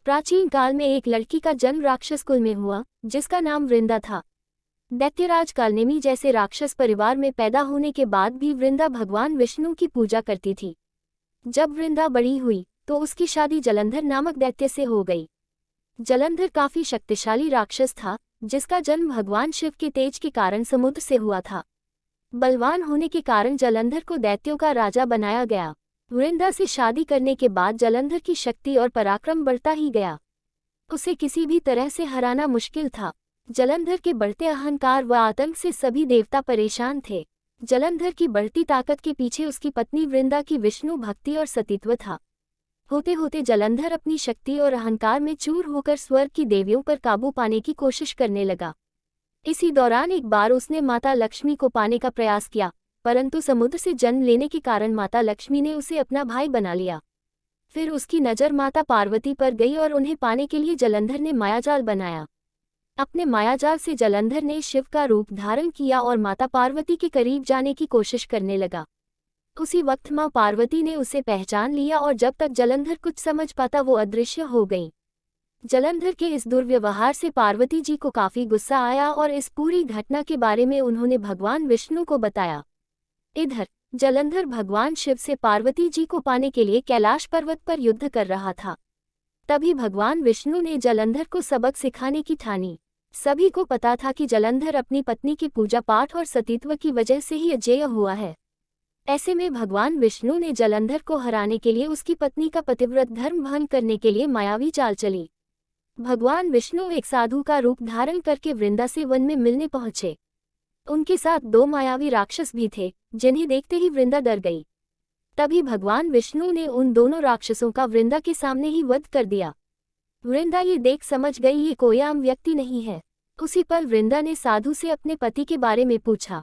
प्राचीन काल में एक लड़की का जन्म राक्षस कुल में हुआ, जिसका नाम वृंदा था। दैत्यराज कालनेमी जैसे राक्षस परिवार में पैदा होने के बाद भी वृंदा भगवान विष्णु की पूजा करती थी। जब वृंदा बड़ी हुई तो उसकी शादी जलंधर नामक दैत्य से हो गई। जलंधर काफी शक्तिशाली राक्षस था, जिसका जन्म भगवान शिव के तेज के कारण समुद्र से हुआ था। बलवान होने के कारण जलंधर को दैत्यों का राजा बनाया गया। वृंदा से शादी करने के बाद जलंधर की शक्ति और पराक्रम बढ़ता ही गया। उसे किसी भी तरह से हराना मुश्किल था। जलंधर के बढ़ते अहंकार व आतंक से सभी देवता परेशान थे। जलंधर की बढ़ती ताकत के पीछे उसकी पत्नी वृंदा की विष्णु भक्ति और सतीत्व था। होते होते जलंधर अपनी शक्ति और अहंकार में चूर होकर स्वर्ग की देवियों पर काबू पाने की कोशिश करने लगा। इसी दौरान एक बार उसने माता लक्ष्मी को पाने का प्रयास किया, परंतु समुद्र से जन्म लेने के कारण माता लक्ष्मी ने उसे अपना भाई बना लिया। फिर उसकी नज़र माता पार्वती पर गई और उन्हें पाने के लिए जलंधर ने मायाजाल बनाया। अपने मायाजाल से जलंधर ने शिव का रूप धारण किया और माता पार्वती के करीब जाने की कोशिश करने लगा। उसी वक्त मां पार्वती ने उसे पहचान लिया और जब तक जलंधर कुछ समझ पाता वो अदृश्य हो गई। जलंधर के इस दुर्व्यवहार से पार्वती जी को काफी गुस्सा आया और इस पूरी घटना के बारे में उन्होंने भगवान विष्णु को बताया। इधर जलंधर भगवान शिव से पार्वती जी को पाने के लिए कैलाश पर्वत पर युद्ध कर रहा था। तभी भगवान विष्णु ने जलंधर को सबक सिखाने की ठानी। सभी को पता था कि जलंधर अपनी पत्नी की पूजा पाठ और सतीत्व की वजह से ही अजेय हुआ है। ऐसे में भगवान विष्णु ने जलंधर को हराने के लिए उसकी पत्नी का पतिव्रत धर्म भंग करने के लिए मायावी चाल चली। भगवान विष्णु एक साधु का रूप धारण करके वृंदा से वन में मिलने पहुंचे। उनके साथ दो मायावी राक्षस भी थे, जिन्हें देखते ही वृंदा डर गई। तभी भगवान विष्णु ने उन दोनों राक्षसों का वृंदा के सामने ही वध कर दिया। वृंदा ये देख समझ गई ये कोई आम व्यक्ति नहीं है। उसी पल वृंदा ने साधु से अपने पति के बारे में पूछा।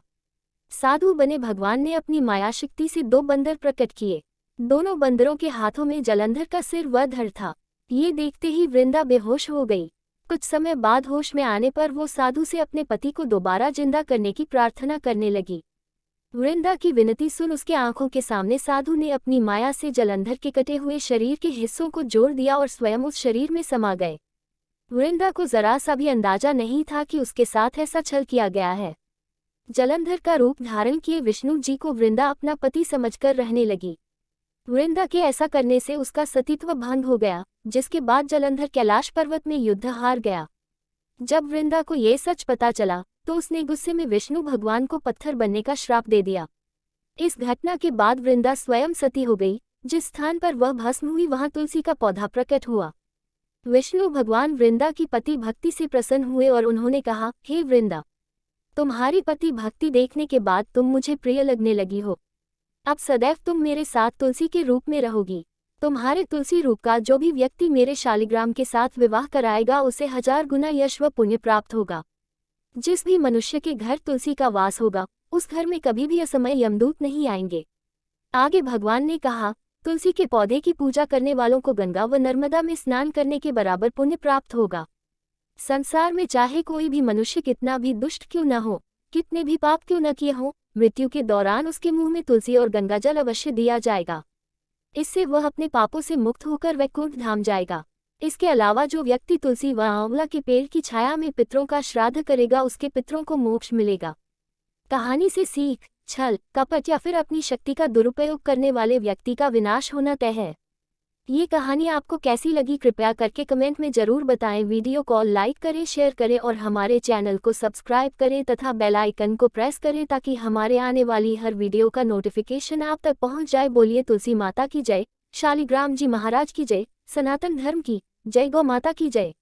साधु बने भगवान ने अपनी मायाशक्ति से दो बंदर प्रकट किए। दोनों बंदरों के हाथों में जलंधर का सिर व धड़ था। ये देखते ही वृंदा बेहोश हो गई। कुछ समय बाद होश में आने पर वो साधु से अपने पति को दोबारा जिंदा करने की प्रार्थना करने लगी। वृंदा की विनती सुन उसके आंखों के सामने साधु ने अपनी माया से जलंधर के कटे हुए शरीर के हिस्सों को जोड़ दिया और स्वयं उस शरीर में समा गए। वृंदा को जरा सा भी अंदाजा नहीं था कि उसके साथ ऐसा छल किया गया है। जलंधर का रूप धारण किए विष्णु जी को वृंदा अपना पति समझकर रहने लगी। वृंदा के ऐसा करने से उसका सतीत्व भंग हो गया, जिसके बाद जलंधर कैलाश पर्वत में युद्ध हार गया। जब वृंदा को ये सच पता चला तो उसने गुस्से में विष्णु भगवान को पत्थर बनने का श्राप दे दिया। इस घटना के बाद वृंदा स्वयं सती हो गई। जिस स्थान पर वह भस्म हुई वहां तुलसी का पौधा प्रकट हुआ। विष्णु भगवान वृंदा की पति भक्ति से प्रसन्न हुए और उन्होंने कहा, हे वृंदा, तुम्हारी पति भक्ति देखने के बाद तुम मुझे प्रिय लगने लगी हो। अब सदैव तुम मेरे साथ तुलसी के रूप में रहोगी। तुम्हारे तुलसी रूप का जो भी व्यक्ति मेरे शालिग्राम के साथ विवाह कराएगा उसे 1000 गुना यश व पुण्य प्राप्त होगा। जिस भी मनुष्य के घर तुलसी का वास होगा उस घर में कभी भी असमय यमदूत नहीं आएंगे। आगे भगवान ने कहा, तुलसी के पौधे की पूजा करने वालों को गंगा व नर्मदा में स्नान करने के बराबर पुण्य प्राप्त होगा। संसार में चाहे कोई भी मनुष्य कितना भी दुष्ट क्यों न हो, कितने भी पाप क्यों न किए हों, मृत्यु के दौरान उसके मुंह में तुलसी और गंगाजल अवश्य दिया जाएगा। इससे वह अपने पापों से मुक्त होकर वैकुंठ धाम जाएगा। इसके अलावा जो व्यक्ति तुलसी व आंवला के पेड़ की छाया में पितरों का श्राद्ध करेगा उसके पितरों को मोक्ष मिलेगा। कहानी से सीख, छल, कपट या फिर अपनी शक्ति का दुरुपयोग करने वाले व्यक्ति का विनाश होना तय है। ये कहानी आपको कैसी लगी कृपया करके कमेंट में जरूर बताएं। वीडियो को लाइक करें, शेयर करें और हमारे चैनल को सब्सक्राइब करें तथा बेल आइकन को प्रेस करें ताकि हमारे आने वाली हर वीडियो का नोटिफिकेशन आप तक पहुंच जाए। बोलिए तुलसी माता की जय, शालिग्राम जी महाराज की जय, सनातन धर्म की जय, गौ माता की जय।